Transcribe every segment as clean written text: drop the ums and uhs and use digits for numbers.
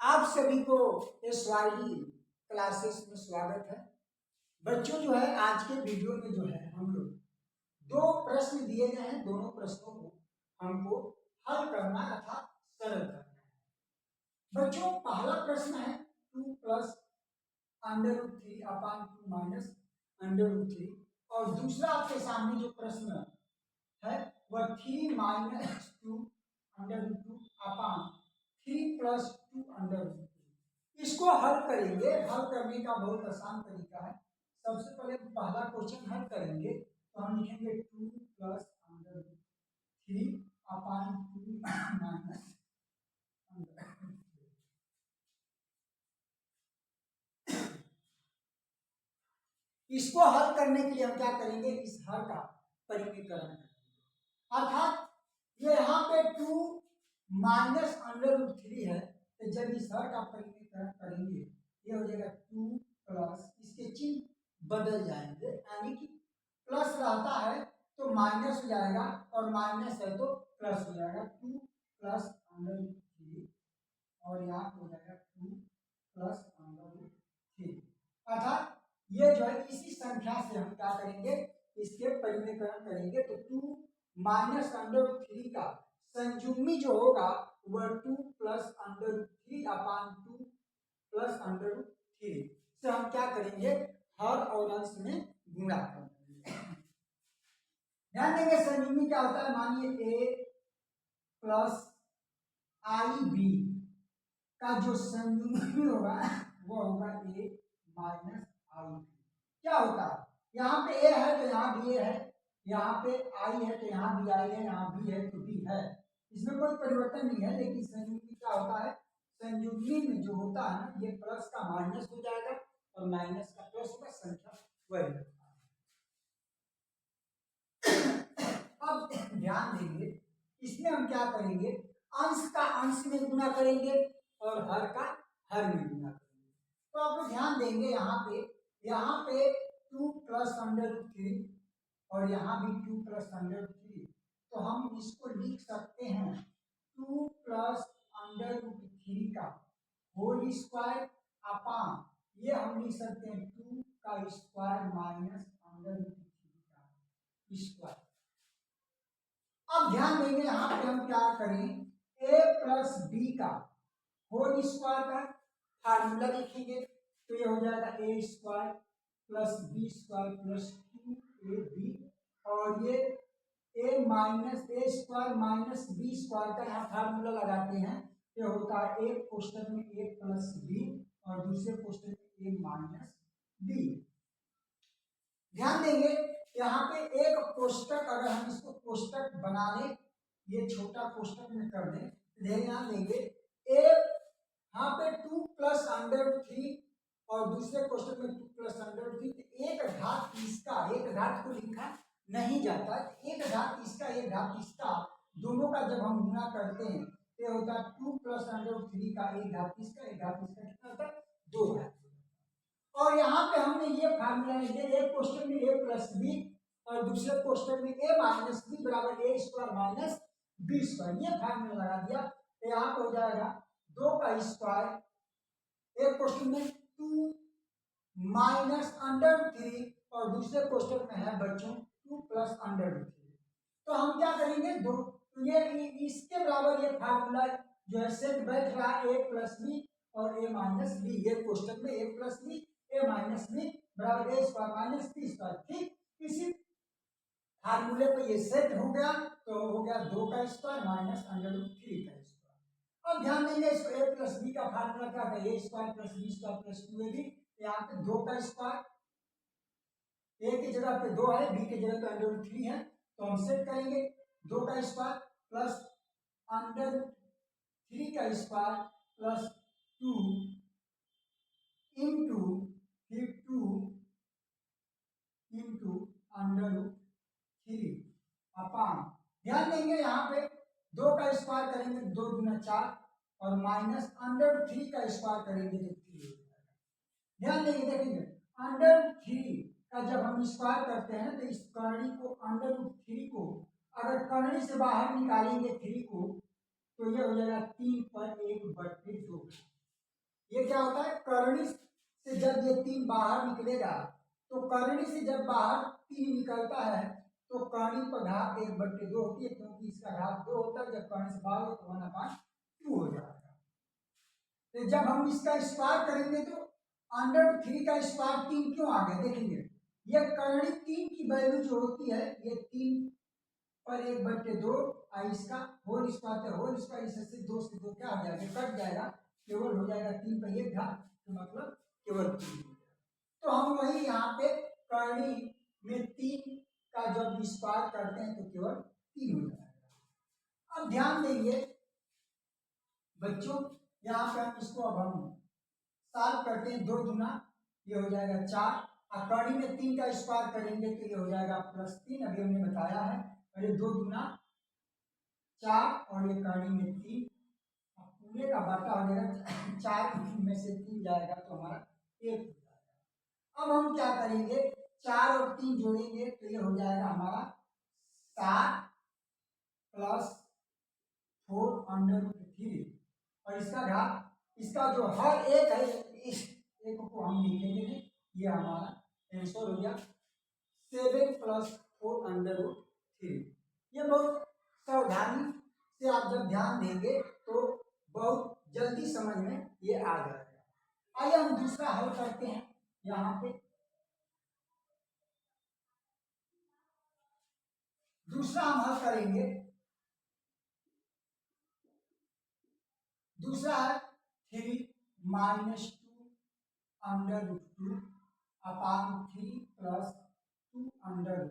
आप सभी को SYD क्लासेस में स्वागत है। बच्चों जो है आज के वीडियो में जो है हम लोग दो प्रश्न दिए गए हैं, दोनों प्रश्नों को हमको हल करना अर्थात सरल करना है। बच्चों पहला प्रश्न है 2 प्लस अंडर रूट 3 अपान 2 माइनस अंडर रूट 3 और दूसरा आपके सामने जो प्रश्न है वह 3 माइनस 2 अंडर रूट 2 अपान 3 प्लस 2 अंडर रूट 2। इसको हल करेंगे। हल करने का बहुत आसान तरीका है। सबसे पहले पहला क्वेश्चन हल करेंगे तो हम लिखेंगे 2 प्लस अंडर रूट 3 अपान 2 माइनस अंडर रूट 3। इसको हल करने के लिए हम क्या करेंगे, इस हल का परिमीकरण करेंगे। अर्थात ये यहाँ पे 2 माइनस अंडर रूट 3 है, तो जब इस हर का परिमीकरण करेंगे ये हो जाएगा 2 प्लस, इसके चिन्ह बदल जाएंगे, यानी कि प्लस रहता है तो माइनस हो जाएगा और माइनस है तो प्लस हो जाएगा। 2 प्लस अंडर रूट 3 और यहाँ हो जाएगा 2 प्लस अंडर रूट 3। अर्थात ये जो है इसी संख्या से हम क्या करेंगे, इसके परिमीकरण करेंगे तो 2 माइनस अंडर रूट 3 का संयुग्मी जो होगा वह 2 प्लस अंडर रूट 3 अपान 2 प्लस अंडर रूट 3 से हम क्या करेंगे, हर और अंश में गुणा करेंगे। ध्यान देंगे संयुग्मी क्या होता है, मानिए a प्लस आई बी का जो संयुग्मी होगा वो होगा a माइनस आई बी। क्या होता है, यहाँ पे a है तो यहाँ भी a है, यहाँ पे आई है तो यहाँ भी आई है, यहाँ भी है तो भी है, इसमें कोई परिवर्तन नहीं है। लेकिन संयुग्मी क्या होता है, संयुग्मी में जो होता है ना, ये प्लस का माइनस हो जाएगा और माइनस का प्लस होगा, संख्या वही रहता है। अब ध्यान देंगे, इसमें हम क्या करेंगे, अंश का अंश में गुणा करेंगे और हर का हर में गुणा करेंगे। तो आप ध्यान देंगे यहाँ पे 2 प्लस अंडर रूट 3 और यहाँ भी 2 प्लस अंडर रूट 3, तो हम इसको लिख सकते हैं 2 प्लस अंडर रूट 3 का होल स्क्वायर अपान, ये हम लिख सकते हैं 2 का स्क्वायर माइनस अंडर रूट 3 का स्क्वायर। अब ध्यान देंगे यहाँ पे हम क्या करें, a प्लस बी का होल स्क्वायर का फार्मूला लिखेंगे तो ये हो जाएगा a square plus B square plus 2ab, और ये a minus A square minus B square का यहाँ फार्मूला लगाते हैं, ये होता है एक कोष्टक में a प्लस बी और दूसरे कोष्टक में a माइनस बी। ध्यान देंगे यहाँ पे एक कोष्टक, अगर हम इसको कोष्टक बना लें, ये छोटा कोष्टक में कर दें, ध्यान देंगे यहाँ पे 2 प्लस अंडर 3 और दूसरे कोष्टक में 2 प्लस अंडर 3, एक घात इसका, एक घात को लिखा नहीं जाता, एक घात इसका एक घात इसका, दोनों का जब हम गुणा करते हैं तो होता है 2 प्लस अंडर 3 का एक घात इसका एक घात इसका, कितना होता है 2 घात। और यहाँ पे हमने ये फार्मूला लिखे, एक कोष्टक में a प्लस बी और दूसरे कोष्टक में a माइनस बी बराबर a square minus B square, ये फार्मूला लगा दिया तो यहाँ पे हो जाएगा 2 का स्क्वायर, एक कोष्टक में 2 माइनस अंडर 3 और दूसरे कोष्टक में है बच्चों 2 प्लस अंडर 3। तो हम क्या करेंगे, दो तो ये इसके बराबर ये फार्मूला जो है सेट बैठ रहा है a प्लस बी और a माइनस बी, ये कोष्टक में a plus B a minus B बराबर a square minus B square. ठीक इसी फार्मूले पे ये सेट हो गया तो हो गया 2 का स्क्वायर माइनस अंडर रूट 3 का स्क्वायर। अब ध्यान देंगे इसको a प्लस बी का फार्मूला क्या है, a square plus B square plus 2ab, यहाँ पे 2 का स्क्वायर, a की जगह पे 2 है, b की जगह पे अंडर रूट 3 है, तो हम सेट करेंगे 2 का स्क्वायर प्लस अंडर रूट 3 का स्क्वायर प्लस 2 इंटू फिर 2 इंटू अंडर रूट 3 अपान, ध्यान देंगे यहाँ पे 2 का स्क्वायर करेंगे 2 गुना 4 और माइनस अंडर रूट 3 का स्क्वायर करेंगे तो 3 हो जाएगा। ध्यान देंगे, देखेंगे अंडर रूट 3 का जब हम स्क्वायर करते हैं तो इस करनी को अंडर रूट 3 को अगर करनी से बाहर निकालेंगे 3 को तो ये हो जाएगा 3 पर 1/2। ये क्या होता है, करणी से जब ये 3 बाहर निकलेगा तो करणी से जब बाहर 3 निकलता है तो करणी पर घात 1/2 होती है, क्योंकि इसका घात 2 होता है। जब करणी से बाहर हो तो 1/2 हो जाएगा। तो जब हम इसका स्क्वायर करेंगे तो √3 का स्क्वायर 3 क्यों आ गया देखेंगे। ये करणी 3 की वैल्यू जो होती है ये 3 पर 1/2 और इसका होल स्क्वायर, होल स्क्वायर इससे 2 से 2 क्या हो जाएगा, कट जाएगा, केवल हो जाएगा 3 पर 1 घात, तो मतलब केवल 3। तो हम वही यहाँ पे करणी में 3 का जब स्क्वायर करते हैं तो केवल 3 हो जाएगा। अब ध्यान देंगे बच्चों, यहाँ पे हम इसको अब हम सॉल्व करते हैं। 2 दूना ये हो जाएगा 4, और करणी में 3 का स्क्वायर करेंगे तो ये हो जाएगा +3, अभी हमने बताया है। और ये 2 दूना 4 और ये करणी में 3, पूरे का बाटा हो जाएगा 4 में से 3 जाएगा तो हमारा 1 हो जाएगा। अब हम क्या करेंगे, 4 और 3 जोड़ेंगे तो ये हो जाएगा हमारा 7 + 4√3, और इसका घात, इसका जो हर एक है इस एक को हम लिखेंगे नहीं, ये हमारा आंसर हो गया 7 + 4√3। ये बहुत सावधानी से आप जब ध्यान देंगे तो बहुत जल्दी समझ में ये आ जाएगा। आइए हम दूसरा हल करते हैं। यहाँ पे दूसरा हम हल करेंगे, दूसरा है 3 - 2√2 अपान 3 + 2√2।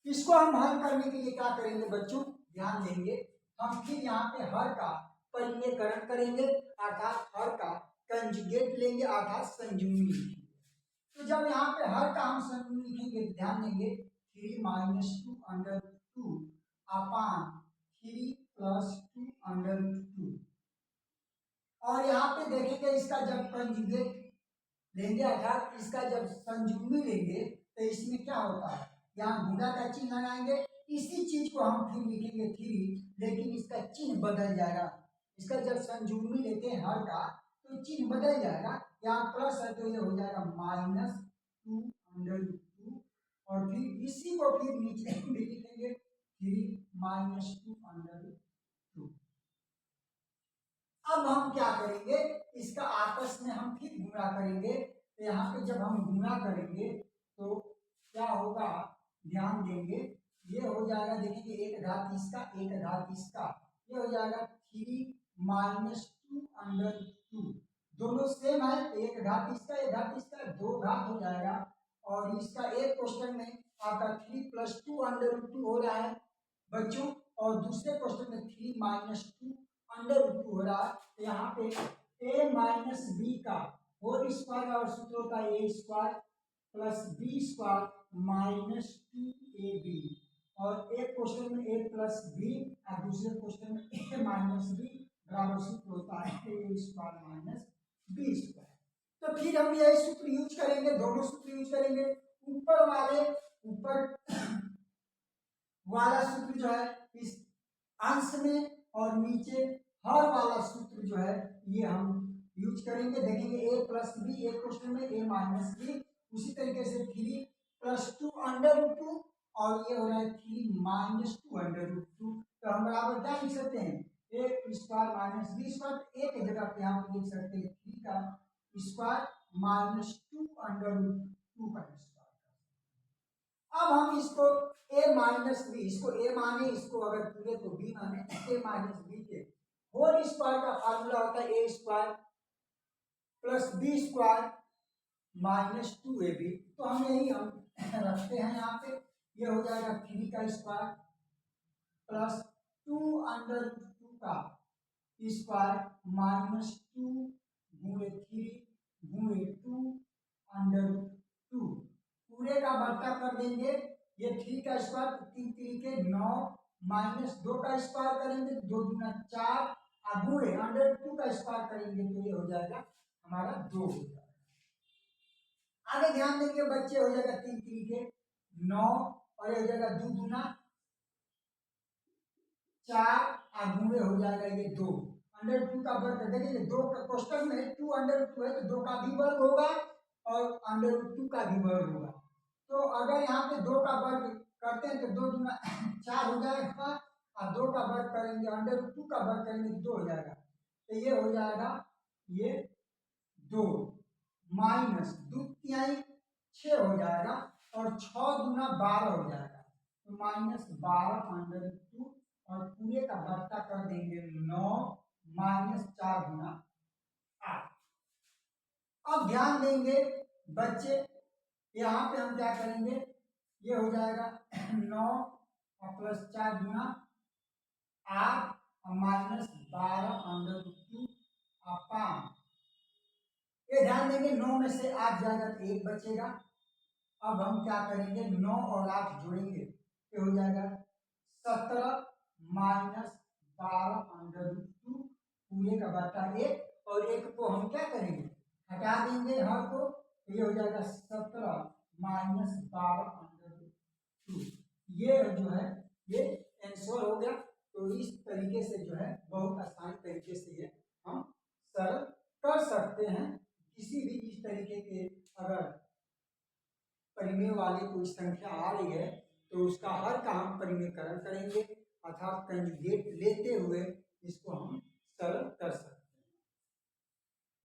इसको हम हल करने के लिए क्या करेंगे बच्चों, ध्यान देंगे, हम फिर यहाँ पे हर का परिमेयकरण करेंगे, अर्थात हर का कंजुगेट लेंगे, अर्थात संयुग्मी लिखेंगे। तो जब यहाँ पे हर का हम संयुग्मी लिखेंगे, ध्यान देंगे 3 - 2√2 अपान 3 + 2√2, और यहाँ पे देखेंगे इसका जब कंजुगेट लेंगे, अर्थात इसका जब संयुग्मी लेंगे तो इसमें क्या होता है, यहाँ गुणा का चिन्ह लगाएंगे, इसी चीज को हम फिर लिखेंगे 3, लेकिन इसका चिन्ह बदल जाएगा। इसका जब संयुग्मी लेते हैं हर का तो चिन्ह बदल जाएगा, यहाँ प्लस है तो ये हो जाएगा -2√2, और फिर इसी को फिर नीचे भी लिखेंगे 3 - 2√2। अब हम क्या करेंगे, इसका आपस में हम फिर गुणा करेंगे। तो यहाँ पे जब हम गुणा करेंगे तो क्या होगा, ध्यान देंगे, ये हो जाएगा, देखेंगे एक घात इसका एक घात इसका, ये हो जाएगा 3 - 2√2, दोनों सेम है, एक घात इसका एक घात इसका, 2 घात हो जाएगा। और इसका एक क्वेश्चन में आपका 3 + 2√2 हो रहा है बच्चों, और दूसरे क्वेश्चन में 3 - 2√2 हो रहा है। तो यहाँ पे a - b का होल स्क्वायर और सूत्र होता है a² + b² -2ab, और एक क्वेश्चन में a + b और दूसरे क्वेश्चन में a - b बराबर सूत्र होता है a² - b²। तो फिर हम यही सूत्र यूज करेंगे, दोनों सूत्र यूज करेंगे। ऊपर वाला सूत्र जो है इस अंश में, और नीचे हर वाला सूत्र जो है ये हम यूज करेंगे। देखेंगे a + b, एक क्वेश्चन में a - b, उसी तरीके से 3 + 2√2, और ये हो रहा है 3 - 2√2। तो हम बराबर क्या लिख सकते हैं, a² - b², एक जगह पे हम लिख सकते हैं 3 का स्क्वायर - 2√2 का स्क्वायर। अब हम इसको a - b, इसको a माने, इसको अगर पूरे को b माने, a - b के होल स्क्वायर का फार्मूला होता है a² + b² -2ab। तो हम यही हम रखते हैं यहाँ पे, ये हो जाएगा 3 का स्क्वायर + 2√2 का स्क्वायर -2 × 3 × 2√2, पूरे का बट्टा कर देंगे, ये 3 का स्क्वायर 3 3 के 9 -2 का स्क्वायर करेंगे 2 दूना 4, और गुणे √2 का स्क्वायर करेंगे तो ये हो जाएगा हमारा 2 हो जाएगा। आगे ध्यान देंगे बच्चे, हो जाएगा 3 3 के 9, और ये हो जाएगा 2 दूना 4, और गुणे हो जाएगा ये 2, अंडर 2 का वर्ग कर देंगे। दो का क्वेश्चन में 2 अंडर 2 है तो 2 का भी वर्ग होगा और अंडर 2 का भी वर्ग होगा। तो अगर यहाँ पे 2 का वर्ग करते हैं तो 2 दूना 4 हो जाएगा और 2 का वर्ग करेंगे अंडर 2 का वर्ग करेंगे तो 2 हो जाएगा। तो ये हो जाएगा ये 2 माइनस 2 तिहाई 6 हो जाएगा और 6 दूना 12 हो जाएगा। तो माइनस 12 अंडर 2 और पूरे का बट्टा कर देंगे 9 माइनस 4 गुना 8। अब ध्यान देंगे बच्चे, यहाँ पे हम क्या करेंगे, ये हो जाएगा 9 प्लस 4 गुना 8 माइनस 12 अंडर 2 और 5। ये ध्यान देंगे 9 में से 8 जाएगा तो 1 बचेगा। अब हम क्या करेंगे 9 और 8 जोड़ेंगे ये हो जाएगा 17 माइनस 12 अंडर 2 पूरे का बटा 1 और 1 को हम क्या करेंगे हटा देंगे हर को, तो ये हो जाएगा 17 माइनस 12 अंडर 2। ये जो है ये आंसर हो गया। तो इस तरीके से जो है बहुत आसान तरीके से ये हम सरल कर सकते हैं। किसी भी इस तरीके के अगर परिमेय वाली कोई संख्या आ रही है तो उसका हर का हम परिमेयकरण करेंगे अर्थात कंजुगेट लेते हुए इसको हम सरल कर सकते हैं।